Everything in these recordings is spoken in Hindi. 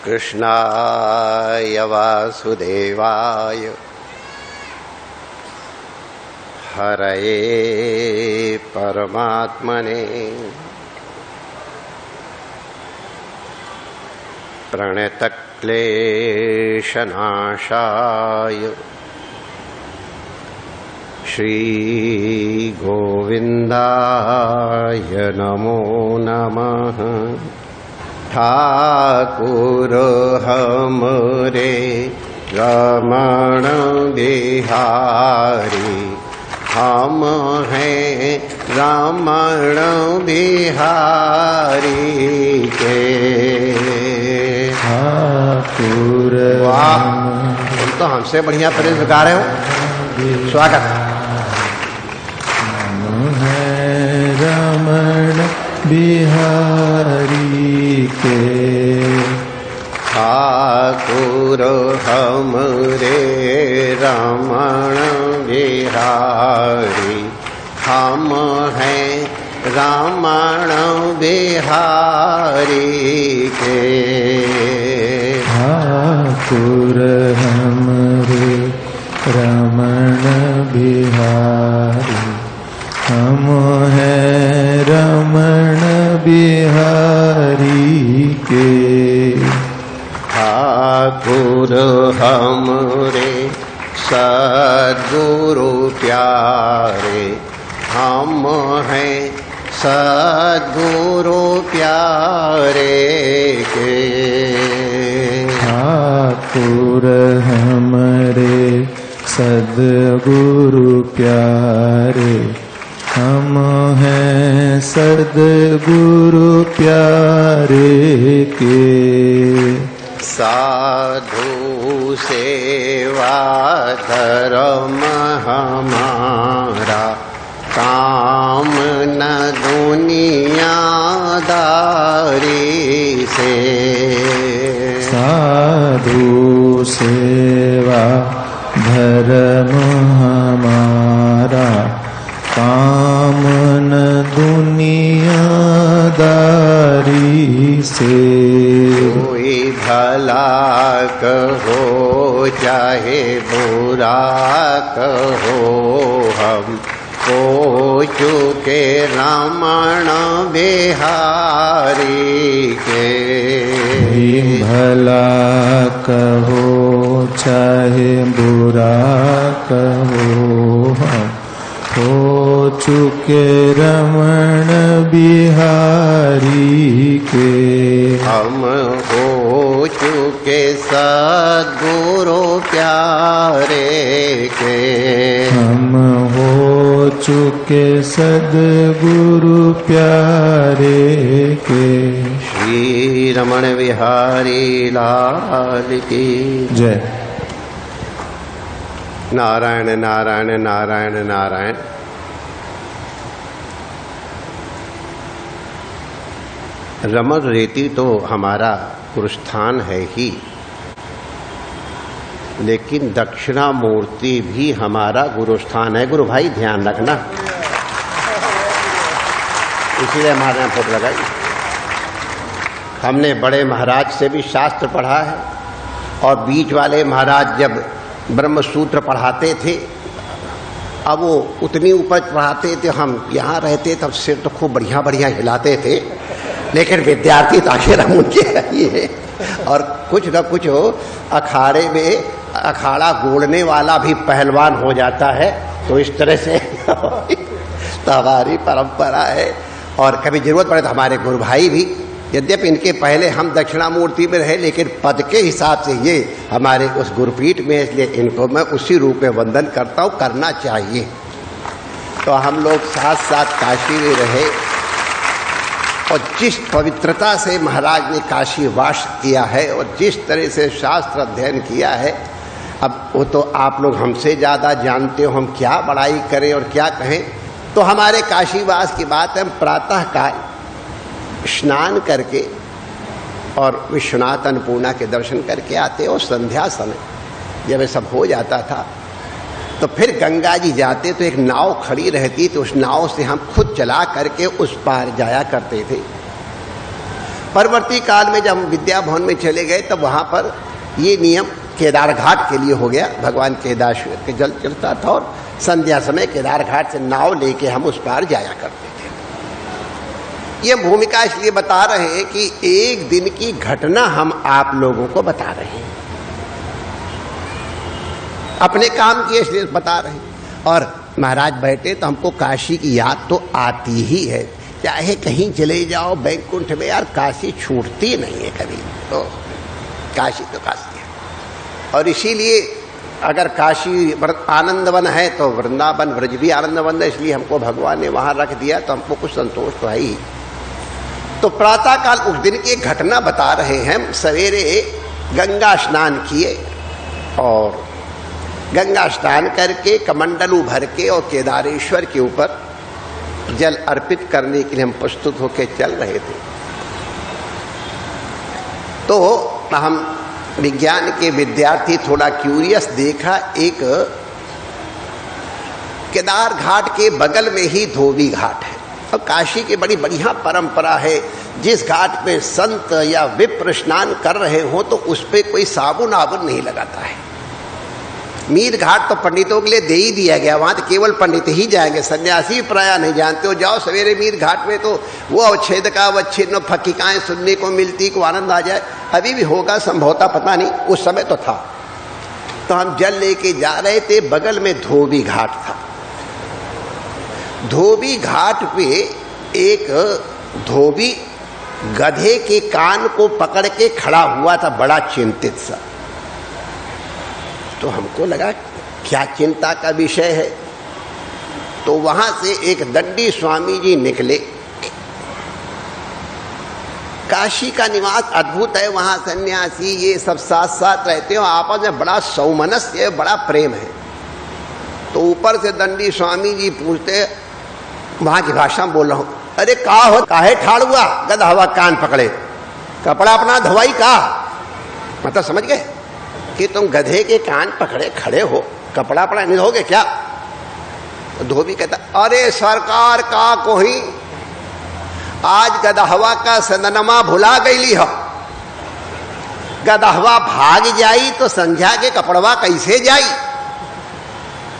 कृष्णाय वासुदेवाय हरये परमात्मने प्रणतक्लेशनाशाय श्रीगोविन्दाय नमो नमः। ठाकुर हमरे रमण बिहारी, हम हैं रमण बिहारी के ठाकुर। वाह, तुम तो हमसे बढ़िया प्रेम गा रहे हो। स्वागत। हम हैं रमण बिहारी के ठाकुर हमरे रमण बिहारी, हम हैं रमण बिहारी के ठाकुर हमरे रमण बिहारी, हम हैं रमण बिहारी के ठाकुर हमरे सद्गुरु प्यारे, हम हैं सद्गुरु प्यारे के ठाकुर हमरे सद्गुरु प्यारे, हम हैं सद्गुरु प्यारे के साधु सेवा धर्म हमारा, काम न दुनियादारी से साधु सेवा धर्म हमारा, काम न दुनियादारी से कोई भला कहो चाहे बुरा कहो, हम हो चुके रमण बिहारी के भला कहो चाहे बुरा कहो, हम हो चुके रमण बिहारी के हम हो चुके सद्गुरु प्यारे के हम हो चुके सद्गुरु प्यारे के श्री रमण बिहारी लाल की जय। नारायण नारायण नारायण नारायण। रमण रेती तो हमारा गुरुस्थान है ही, लेकिन दक्षिणामूर्ति भी हमारा गुरुस्थान है। गुरु भाई ध्यान रखना, इसीलिए हमारे यहाँ फोटो लगाई। हमने बड़े महाराज से भी शास्त्र पढ़ा है, और बीच वाले महाराज जब ब्रह्म सूत्र पढ़ाते थे, अब वो उतनी उपज पढ़ाते थे, हम यहाँ रहते तब सिर तो खूब बढ़िया बढ़िया हिलाते थे, लेकिन विद्यार्थी तो आखिर हम उनके ही है। और कुछ न कुछ हो, अखाड़े में अखाड़ा गोड़ने वाला भी पहलवान हो जाता है, तो इस तरह से तो हमारी परंपरा है। और कभी जरूरत पड़े तो हमारे गुरु भाई भी, यद्यपि इनके पहले हम दक्षिणामूर्ति में रहे, लेकिन पद के हिसाब से ये हमारे उस गुरुपीठ में, इसलिए इनको मैं उसी रूप में वंदन करता हूँ, करना चाहिए। तो हम लोग साथ साथ काशी में रहे, और जिस पवित्रता से महाराज ने काशी वास किया है और जिस तरह से शास्त्र अध्ययन किया है, अब वो तो आप लोग हमसे ज़्यादा जानते हो, हम क्या बड़ाई करें और क्या कहें। तो हमारे काशीवास की बात है, हम प्रातः काल स्नान करके और विश्वनाथ अन्नपूर्णा के दर्शन करके आते, और संध्या समय जब ये सब हो जाता था तो फिर गंगा जी जाते तो एक नाव खड़ी रहती, तो उस नाव से हम खुद चला करके उस पार जाया करते थे। परवर्ती काल में जब हम विद्या भवन में चले गए तब वहाँ पर ये नियम केदार घाट के लिए हो गया। भगवान केदारेश्वर के जल चलता था और संध्या समय केदार घाट से नाव लेके हम उस पार जाया करते थे। ये भूमिका इसलिए बता रहे हैं कि एक दिन की घटना हम आप लोगों को बता रहे हैं, अपने काम की इसलिए बता रहे हैं। और महाराज बैठे तो हमको काशी की याद तो आती ही है, चाहे कहीं चले जाओ बैकुंठ में, यार काशी छूटती नहीं है कभी। तो काशी तो काशी है। और इसीलिए अगर काशी आनंदवन है तो वृंदावन ब्रज भी आनंदवन है, इसलिए हमको भगवान ने वहां रख दिया तो हमको कुछ संतोष तो है ही। तो प्रातःकाल उस दिन की घटना बता रहे हैं। सवेरे गंगा स्नान किए और गंगा स्नान करके कमंडलू भर के और केदारेश्वर के ऊपर जल अर्पित करने के लिए हम प्रस्तुत होकर चल रहे थे। तो हम विज्ञान के विद्यार्थी थोड़ा क्यूरियस देखा, एक केदार घाट के बगल में ही धोबी घाट है। और काशी की बड़ी बढ़िया परंपरा है, जिस घाट पे संत या विप्र स्नान कर रहे हो तो उस पे कोई साबुन आबुन नहीं लगाता है। मीर घाट तो पंडितों के लिए दे ही दिया गया, वहां तो केवल पंडित ही जाएंगे, सन्यासी प्राय नहीं जानते हो। जाओ सवेरे मीर घाट में तो वो अवच्छेद का अवच्छिन्न फकीकाएं सुनने को मिलती, को आनंद आ जाए। अभी भी होगा संभवतः, पता नहीं, उस समय तो था। तो हम जल लेके जा रहे थे, बगल में धोबी घाट था। धोबी घाट पे एक धोबी गधे के कान को पकड़ के खड़ा हुआ था, बड़ा चिंतित सा। तो हमको लगा क्या चिंता का विषय है। तो वहां से एक दंडी स्वामी जी निकले। काशी का निवास अद्भुत है, वहां सन्यासी ये सब साथ साथ रहते हो, आपस में बड़ा सौमनस्य, बड़ा प्रेम है। तो ऊपर से दंडी स्वामी जी पूछते, वहां की भाषा में बोल रहा हूं, अरे का हो, काहे ठाड़ हुआ, गधा हवा कान पकड़े, कपड़ा अपना धोवाई का। मतलब समझ गए कि तुम गधे के कान पकड़े खड़े हो, कपड़ा अपना नहीं धोगे क्या। तो धोबी कहता, अरे सरकार का कोई आज गदहवा का सदनमा भुला गईली हो, गदहवा भाग जाई तो संध्या के कपड़वा कैसे जाई।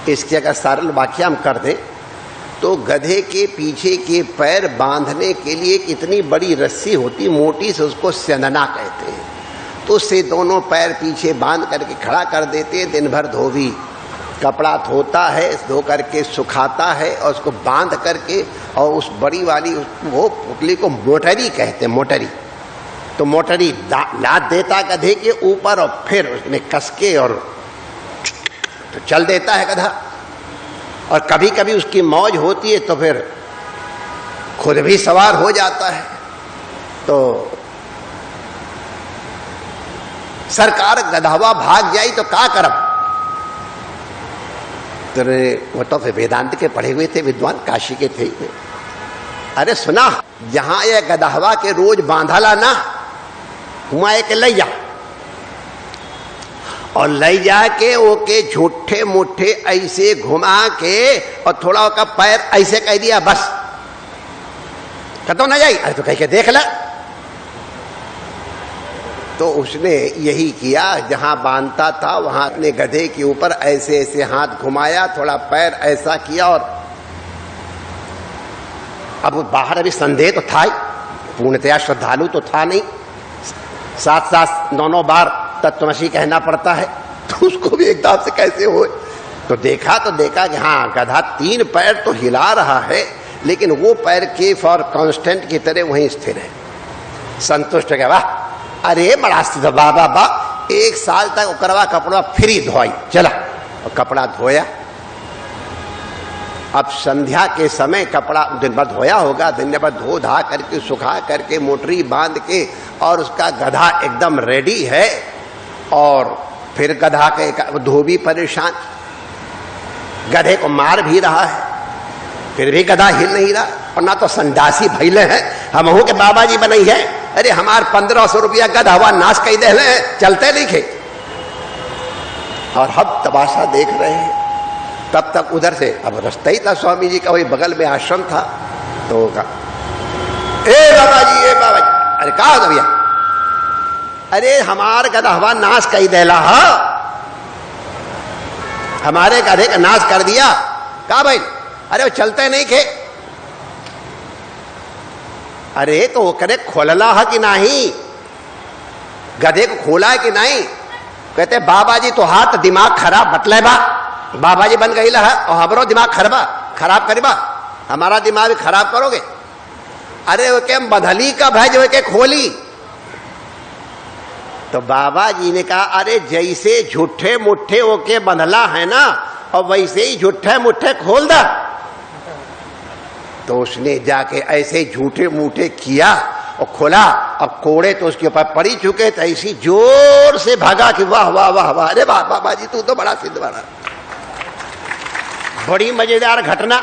इसकी अगर सरल व्याख्या हम कर दें तो गधे के पीछे के पैर बांधने के लिए कितनी बड़ी रस्सी होती, मोटी से, उसको सदना कहते हैं। तो उससे दोनों पैर पीछे बांध करके खड़ा कर देते हैं। दिन भर धोबी कपड़ा धोता है, धो करके सुखाता है और उसको बांध करके, और उस बड़ी वाली वो पुतली को मोटरी कहते हैं, मोटरी। तो मोटरी लाद देता गधे के ऊपर और फिर उसमें कस के और तो चल देता है गधा। और कभी कभी उसकी मौज होती है तो फिर खुद भी सवार हो जाता है। तो सरकार गधावा भाग जाई तो का करब। तो वो तो फिर वेदांत के पढ़े हुए थे विद्वान, काशी के थे। अरे सुना, जहां ये गधावा के रोज बांधला ना, वहां एक ले जा और ले जाके ओके झूठे मुठ्ठे ऐसे घुमा के और थोड़ा का पैर ऐसे कह दिया, बस खत्म ना जाई। अरे तो कह के देख ला। तो उसने यही किया, जहां बांधता था वहां अपने गधे के ऊपर ऐसे ऐसे हाथ घुमाया, थोड़ा पैर ऐसा किया। और अब बाहर अभी संदेह तो था ही, पूर्णतया श्रद्धालु तो था नहीं, साथ साथ दोनों बार तत्वमसी कहना पड़ता है। तो उसको भी एकदम से कैसे हो। तो देखा कि हाँ, गधा 3 पैर तो हिला रहा है, लेकिन वो पैर केफ और कांस्टेंट की तरह वहीं स्थिर है। संतुष्ट हो गया, वाह, अरे बड़ा स्थिर बाबा। 1 साल तक करवा कपड़ा फ्री धोई, चला और कपड़ा धोया। अब संध्या के समय कपड़ा दिन भर धोया होगा, दिन भर धो धा करके सुखा करके मोटरी बांध के, और उसका गधा एकदम रेडी है। और फिर गधा के धोबी परेशान, गधे को मार भी रहा है, फिर भी गधा हिल नहीं रहा। और ना तो संडासी भैले हैं, हमहू के बाबा जी बनई है, अरे हमार 1500 रुपया गधा नाश कई दे, चलते नहीं खे। और हम तमाशा देख रहे हैं। तब तक उधर से, अब रास्ता ही था स्वामी जी का, वही बगल में आश्रम था। तो कहा, ए बाबा जी, अरे का हो भैया, अरे हमार गदहवा नाश कई देला है, हमारे गधे का नाश कर दिया। का भाई, अरे वो चलते नहीं थे। अरे तो वो करे खोलला है कि नहीं, गधे को खोला है कि नहीं? कहते बाबा जी तो हाथ दिमाग खराब बतले बा, बाबा जी बन गई है और हमरो दिमाग खराब करीबा, हमारा दिमाग भी खराब करोगे। अरे वो के बंधली का भज वो के खोली। तो बाबा जी ने कहा अरे जैसे झूठे मुठ्ठे ओके बंधला है ना, और वैसे ही झूठे मुठ्ठे खोल दा। तो उसने जाके ऐसे झूठे मूठे किया और खोला, अब कोड़े तो उसके ऊपर पड़ी चुके, तो ऐसी जोर से भागा कि वाह वाह वाह वाह, अरे वाह बाबा जी तू तो बड़ा सिद्ध बना। बड़ी मजेदार घटना।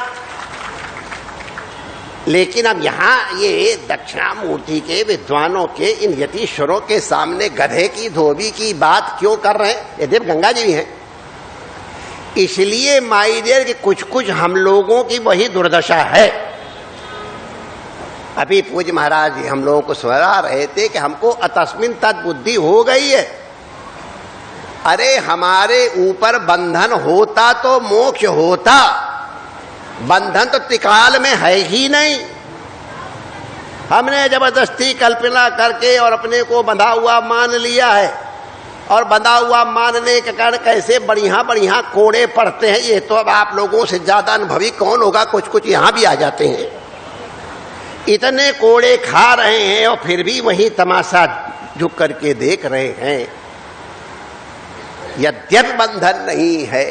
लेकिन अब यहां ये दक्षिणामूर्ति के विद्वानों के इन यतीश्वरों के सामने गधे की धोबी की बात क्यों कर रहे हैं? ये देव गंगा जी भी हैं। इसलिए माई डियर कि कुछ कुछ हम लोगों की वही दुर्दशा है। अभी पूज्य महाराज जी हम लोगों को सुना रहे थे कि हमको अतस्मिन तद्बुद्धि हो गई है। अरे हमारे ऊपर बंधन होता तो मोक्ष होता, बंधन तो त्रिकाल में है ही नहीं। हमने जबरदस्ती कल्पना करके और अपने को बंधा हुआ मान लिया है, और बंधा हुआ मानने के कारण कैसे बढ़िया बढ़िया कोड़े पड़ते हैं। ये तो अब आप लोगों से ज्यादा अनुभवी कौन होगा, कुछ कुछ यहां भी आ जाते हैं। इतने कोड़े खा रहे हैं और फिर भी वही तमाशा झुक करके देख रहे हैं। यद्यपि बंधन नहीं है,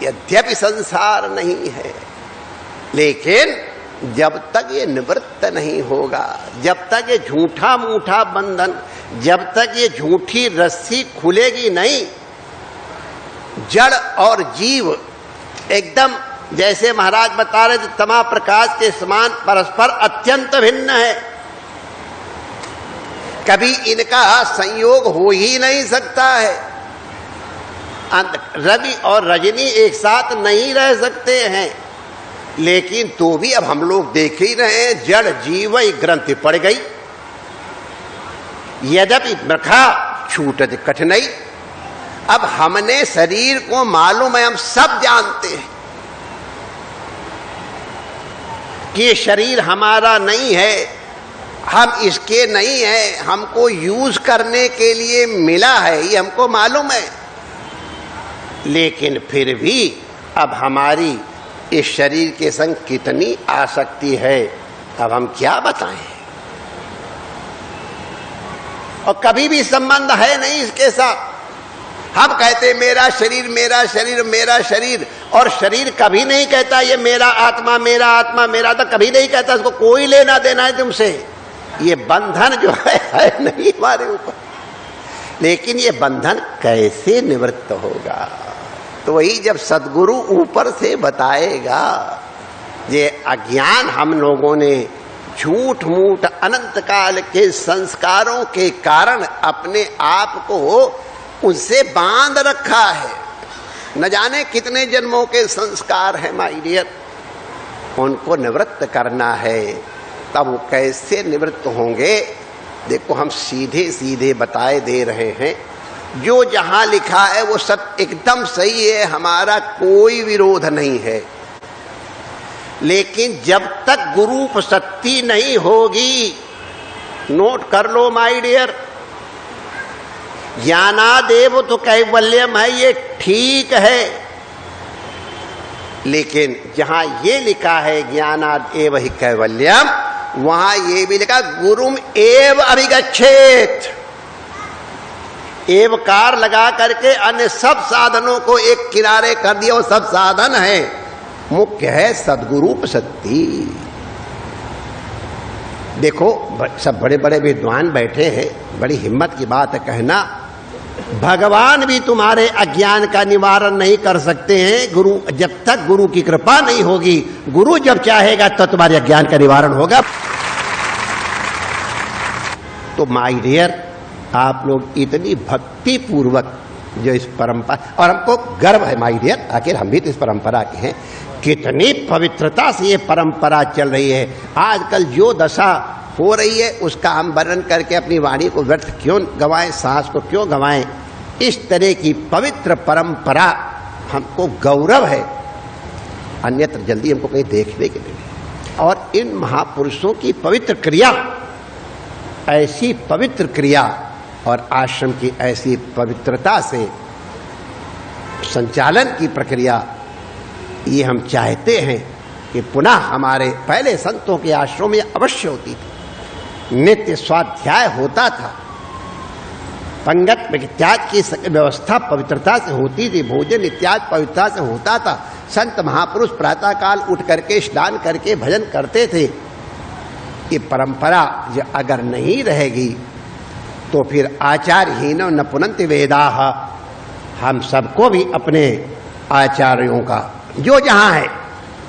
यद्यपि संसार नहीं है, लेकिन जब तक ये निवृत्त नहीं होगा, जब तक ये झूठा मूठा बंधन, जब तक ये झूठी रस्सी खुलेगी नहीं, जड़ और जीव एकदम जैसे महाराज बता रहे थे तमा प्रकाश के समान परस्पर अत्यंत भिन्न है। कभी इनका संयोग हो ही नहीं सकता है। रवि और रजनी एक साथ नहीं रह सकते हैं। लेकिन तो भी अब हम लोग देख ही रहे हैं, जड़ जीव ग्रंथि पड़ गई। यद्यपि मृखा छूटत कठिनाई। अब हमने शरीर को मालूम है, हम सब जानते हैं कि ये शरीर हमारा नहीं है, हम इसके नहीं है, हमको यूज करने के लिए मिला है, ये हमको मालूम है। लेकिन फिर भी अब हमारी इस शरीर के संग कितनी आसक्ति है, अब हम क्या बताएं। और कभी भी संबंध है नहीं इसके साथ। हम कहते मेरा शरीर मेरा शरीर मेरा शरीर, और शरीर कभी नहीं कहता ये मेरा आत्मा मेरा आत्मा मेरा, तो कभी नहीं कहता, इसको कोई लेना देना है तुमसे। ये बंधन जो है नहीं हमारे ऊपर। लेकिन ये बंधन कैसे निवृत्त होगा? तो वही जब सद्गुरु ऊपर से बताएगा। ये अज्ञान हम लोगों ने झूठ मूठ अनंत काल के संस्कारों के कारण अपने आप को उनसे बांध रखा है। न जाने कितने जन्मों के संस्कार हैं माय डियर, उनको निवृत्त करना है। तब वो कैसे निवृत्त होंगे? देखो हम सीधे सीधे बताए दे रहे हैं। जो जहां लिखा है वो सब एकदम सही है, हमारा कोई विरोध नहीं है। लेकिन जब तक गुरु शक्ति नहीं होगी, नोट कर लो माय डियर, ज्ञानादेव तो कैवल्यम है, ये ठीक है। लेकिन जहां ये लिखा है ज्ञानादेव ही कैवल्यम, वहां ये भी लिखा गुरुम एव अभिगच्छेत। एवकार लगा करके अन्य सब साधनों को एक किनारे कर दिया। वो सब साधन है, मुख्य है सद्गुरु शक्ति। देखो सब बड़े बड़े विद्वान बैठे हैं, बड़ी हिम्मत की बात है कहना, भगवान भी तुम्हारे अज्ञान का निवारण नहीं कर सकते हैं। गुरु जब तक गुरु की कृपा नहीं होगी, गुरु जब चाहेगा तो तुम्हारे अज्ञान का निवारण होगा। तो माय डियर, आप लोग इतनी भक्ति पूर्वक जो इस परंपरा, और हमको गर्व है माय डियर, आखिर हम भी तो इस परंपरा के हैं, कितनी पवित्रता से ये परंपरा चल रही है। आजकल जो दशा हो रही है उसका हम वर्णन करके अपनी वाणी को व्यर्थ क्यों गंवाएं, सांस को क्यों गंवाएं। इस तरह की पवित्र परंपरा हमको गौरव है, अन्यत्र जल्दी हमको कहीं देखने के लिए। और इन महापुरुषों की पवित्र क्रिया, ऐसी पवित्र क्रिया और आश्रम की ऐसी पवित्रता से संचालन की प्रक्रिया, ये हम चाहते हैं कि पुनः हमारे पहले संतों के आश्रम में अवश्य होती थी। नित्य स्वाध्याय होता था, पंगत इत्यादि की व्यवस्था पवित्रता से होती थी, भोजन इत्यादि पवित्रता से होता था। संत महापुरुष प्रातः काल उठ करके स्नान करके भजन करते थे। ये परंपरा जो अगर नहीं रहेगी तो फिर आचार्यहीन न पुनन्ति वेदाः। हम सबको भी अपने आचार्यों का जो जहाँ है,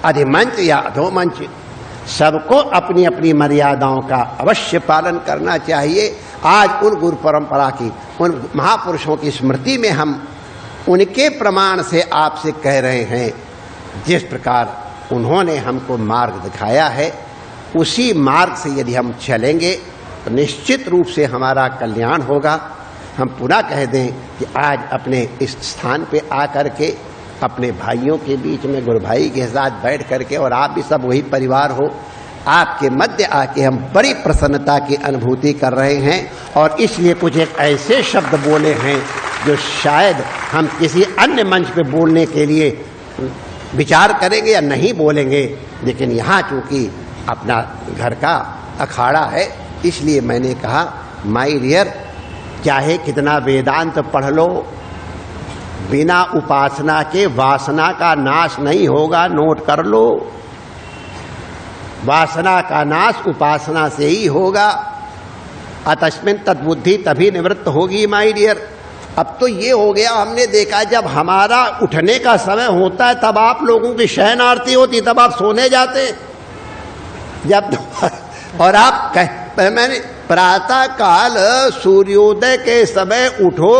अधिमंच या अधोमंच, सबको अपनी अपनी मर्यादाओं का अवश्य पालन करना चाहिए। आज उन गुरु परंपरा की, उन महापुरुषों की स्मृति में हम उनके प्रमाण से आपसे कह रहे हैं, जिस प्रकार उन्होंने हमको मार्ग दिखाया है उसी मार्ग से यदि हम चलेंगे तो निश्चित रूप से हमारा कल्याण होगा। हम पुनः कह दें कि आज अपने इस स्थान पे आकर के अपने भाइयों के बीच में, गुरु भाई के साथ बैठ करके, और आप भी सब वही परिवार हो, आपके मध्य आके हम बड़ी प्रसन्नता की अनुभूति कर रहे हैं। और इसलिए कुछ एक ऐसे शब्द बोले हैं जो शायद हम किसी अन्य मंच पे बोलने के लिए विचार करेंगे या नहीं बोलेंगे, लेकिन यहाँ चूंकि अपना घर का अखाड़ा है इसलिए मैंने कहा, माय डियर, चाहे कितना वेदांत पढ़ लो, बिना उपासना के वासना का नाश नहीं होगा। नोट कर लो, वासना का नाश उपासना से ही होगा। अतस्मिन् तद्बुद्धि तभी निवृत्त होगी माय डियर। अब तो ये हो गया, हमने देखा जब हमारा उठने का समय होता है तब आप लोगों की शयन आरती होती, तब आप सोने जाते। जब और आप मैंने प्रातः काल सूर्योदय के समय उठो,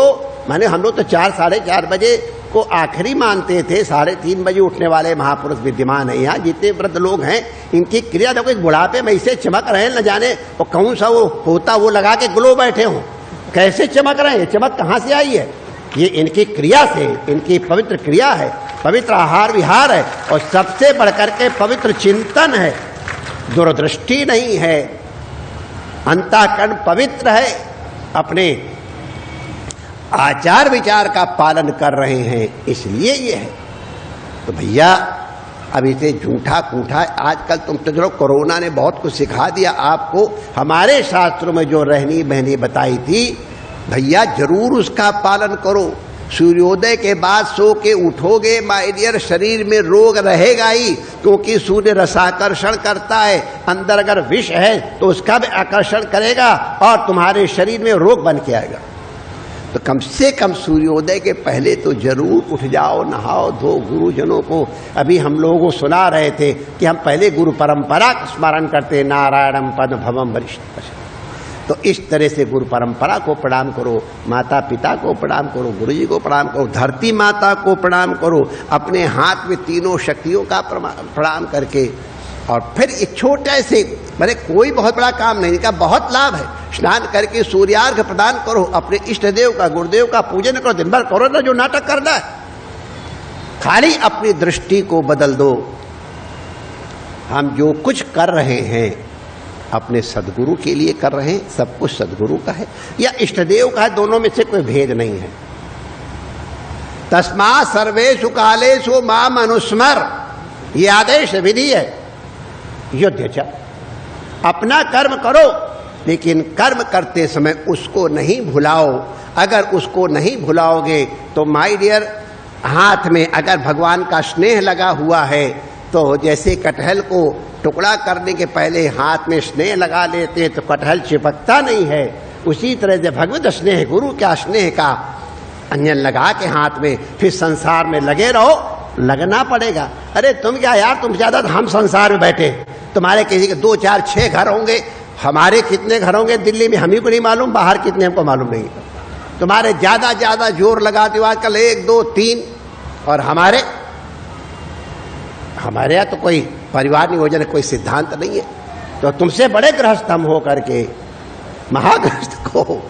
माने हम लोग तो 4 साढ़े 4 बजे को आखिरी मानते थे। 3:30 बजे उठने वाले महापुरुष विद्यमान है यहाँ। जितने वृद्ध लोग हैं इनकी क्रिया देखो, एक बुढ़ापे में इसे चमक रहे हैं, न जाने वो कौन सा वो होता वो लगा के ग्लो बैठे हों, कैसे चमक रहे हैं। चमक कहाँ से आई है? ये इनकी क्रिया से, इनकी पवित्र क्रिया है, पवित्र आहार विहार है, और सबसे बढ़कर के पवित्र चिंतन है। दूरदृष्टि नहीं है, अंतःकरण पवित्र है, अपने आचार विचार का पालन कर रहे हैं, इसलिए ये है। तो भैया अब इसे झूठा कूठा, आजकल तुम तो चलो कोरोना ने बहुत कुछ सिखा दिया आपको। हमारे शास्त्रों में जो रहनी बहनी बताई थी, भैया जरूर उसका पालन करो। सूर्योदय के बाद सो के उठोगे माय डियर, शरीर में रोग रहेगा ही, क्योंकि सूर्य रसाकर्षण करता है। अंदर अगर विष है तो उसका भी आकर्षण करेगा और तुम्हारे शरीर में रोग बन के आएगा। तो कम से कम सूर्योदय के पहले तो जरूर उठ जाओ, नहाओ धो। गुरुजनों को अभी हम लोगों को सुना रहे थे कि हम पहले गुरु परंपरा का स्मरण करते, नारायणम पद भवम वरिष्ठ। तो इस तरह से गुरु परंपरा को प्रणाम करो, माता पिता को प्रणाम करो, गुरु जी को प्रणाम करो, धरती माता को प्रणाम करो, अपने हाथ में तीनों शक्तियों का प्रणाम करके, और फिर एक छोटे से, मैंने कोई बहुत बड़ा काम नहीं, का बहुत लाभ है। स्नान करके सूर्यार्घ प्रदान करो, अपने इष्ट देव का, गुरुदेव का पूजन करो, दिन भर करो ना जो नाटक करना है। खाली अपनी दृष्टि को बदल दो। हम जो कुछ कर रहे हैं अपने सदगुरु के लिए कर रहे हैं, सब कुछ सदगुरु का है या इष्टदेव का है, दोनों में से कोई भेद नहीं है। तस्मात् सर्वेषु कालेषु माम अनुस्मर, ये आदेश विधि है। युद्ध च, अपना कर्म करो, लेकिन कर्म करते समय उसको नहीं भुलाओ। अगर उसको नहीं भुलाओगे तो माय डियर, हाथ में अगर भगवान का स्नेह लगा हुआ है तो जैसे कटहल को टुकड़ा करने के पहले हाथ में स्नेह लगा लेते तो कटहल चिपकता नहीं है, उसी तरह से भगवत स्नेह, गुरु का स्नेह का अंजन लगा के हाथ में फिर संसार में लगे रहो। लगना पड़ेगा। अरे तुम क्या यार, तुम ज्यादा, हम संसार में बैठे, तुम्हारे किसी के 2 4 6 घर होंगे, हमारे कितने घर होंगे दिल्ली में हम ही को नहीं मालूम, बाहर कितने हमको मालूम नहीं। तुम्हारे ज्यादा जोर लगाते हो आजकल 1 2 3, और हमारे यहाँ तो कोई परिवार नियोजन कोई सिद्धांत नहीं है। तो तुमसे बड़े गृहस्थ हम हो करके महागृहस्थ को,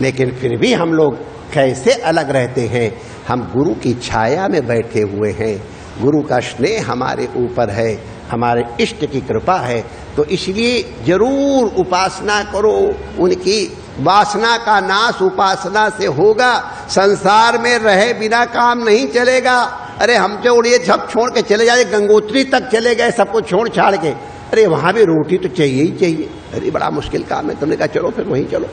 लेकिन फिर भी हम लोग कैसे अलग रहते हैं। हम गुरु की छाया में बैठे हुए हैं, गुरु का स्नेह हमारे ऊपर है, हमारे इष्ट की कृपा है, तो इसलिए जरूर उपासना करो। उनकी वासना का नाश उपासना से होगा। संसार में रहे बिना काम नहीं चलेगा। अरे हम जो उड़िए सब छोड़ के चले जाए, गंगोत्री तक चले गए सबको छोड़ छाड़ के, अरे वहां भी रोटी तो चाहिए ही चाहिए। अरे बड़ा मुश्किल काम है। तुमने कहा चलो फिर वहीं चलो।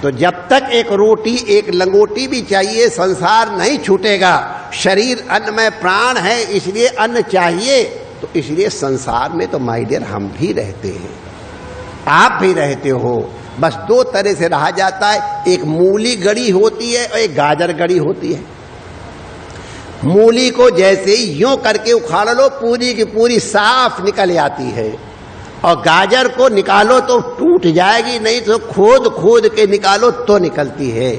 तो जब तक एक रोटी एक लंगोटी भी चाहिए, संसार नहीं छूटेगा। शरीर अन्न में प्राण है, इसलिए अन्न चाहिए। तो इसलिए संसार में तो माय डियर हम भी रहते हैं, आप भी रहते हो। बस दो तरह से रहा जाता है, एक मूली गड़ी होती है और एक गाजर गड़ी होती है। मूली को जैसे ही यूं करके उखाड़ लो पूरी की पूरी साफ निकल आती है, और गाजर को निकालो तो टूट जाएगी, नहीं तो खोद खोद के निकालो तो निकलती है।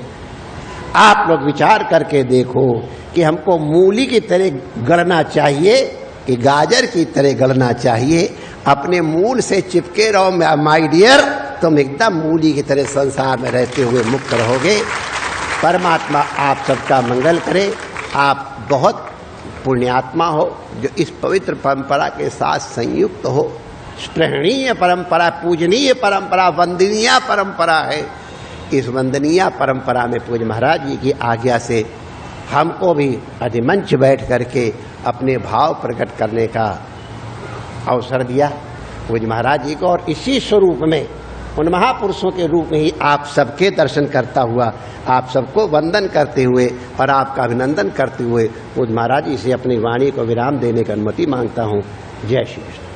आप लोग विचार करके देखो कि हमको मूली की तरह गढ़ना चाहिए कि गाजर की तरह गढ़ना चाहिए। अपने मूल से चिपके रहो माय डियर, तुम एकदम मूली की तरह संसार में रहते हुए मुक्त रहोगे। परमात्मा आप सबका मंगल करे। आप बहुत पुण्यात्मा हो जो इस पवित्र परंपरा के साथ संयुक्त हो। स्पृहणीय परंपरा, पूजनीय परंपरा, वंदनीय परंपरा है। इस वंदनीय परंपरा में पूज्य महाराज जी की आज्ञा से हमको भी अधिमंच बैठ करके अपने भाव प्रकट करने का अवसर दिया पूज्य महाराज जी को, और इसी स्वरूप में उन महापुरुषों के रूप में ही आप सबके दर्शन करता हुआ, आप सबको वंदन करते हुए और आपका अभिनंदन करते हुए पूज्य महाराज जी से अपनी वाणी को विराम देने की अनुमति मांगता हूँ। जय श्री कृष्ण।